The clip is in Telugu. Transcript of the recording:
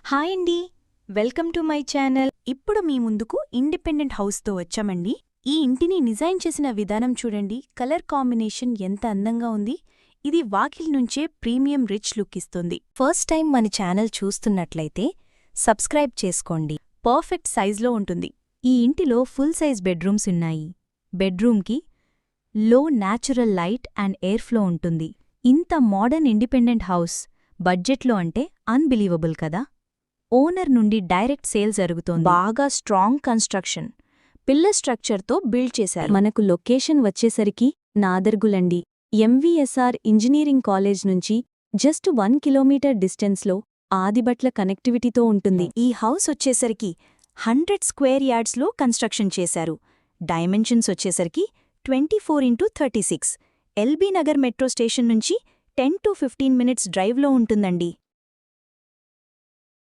హాయ్ అండి, వెల్కమ్ టు మై ఛానల్. ఇప్పుడు మీ ముందుకు ఇండిపెండెంట్ హౌస్తో వచ్చామండి. ఈ ఇంటిని డిజైన్ చేసిన విధానం చూడండి. కలర్ కాంబినేషన్ ఎంత అందంగా ఉంది. ఇది వాకిల్ నుంచే ప్రీమియం రిచ్ లుక్ ఇస్తుంది. ఫస్ట్ టైం మన ఛానల్ చూస్తున్నట్లయితే సబ్స్క్రైబ్ చేసుకోండి. పర్ఫెక్ట్ సైజ్లో ఉంటుంది. ఈ ఇంటిలో ఫుల్ సైజ్ బెడ్రూమ్స్ ఉన్నాయి. బెడ్రూమ్కి లో natural light and air flow ఉంటుంది. ఇంత మోడర్న్ ఇండిపెండెంట్ హౌస్ బడ్జెట్లో అంటే అన్బిలీవబుల్ కదా. ఓనర్ నుండి డైరెక్ట్ సేల్ జరుగుతోంది. బాగా స్ట్రాంగ్ కన్స్ట్రక్షన్, పిల్లర్ స్ట్రక్చర్తో బిల్డ్ చేశారు. మనకు లొకేషన్ వచ్చేసరికి నాదర్గులండి. ఎంవీఎస్ఆర్ ఇంజనీరింగ్ కాలేజ్ నుంచి జస్ట్ 1 కిలోమీటర్ డిస్టెన్స్లో ఆదిబట్ల కనెక్టివిటీతో ఉంటుంది. ఈ హౌస్ వచ్చేసరికి 100 స్క్వేర్ యార్డ్స్లో కన్స్ట్రక్షన్ చేశారు. డైమెన్షన్స్ వచ్చేసరికి 24x36. LB Nagar metro station నుంచి 10 to 15 మినిట్స్ డ్రైవ్లో ఉంటుందండి.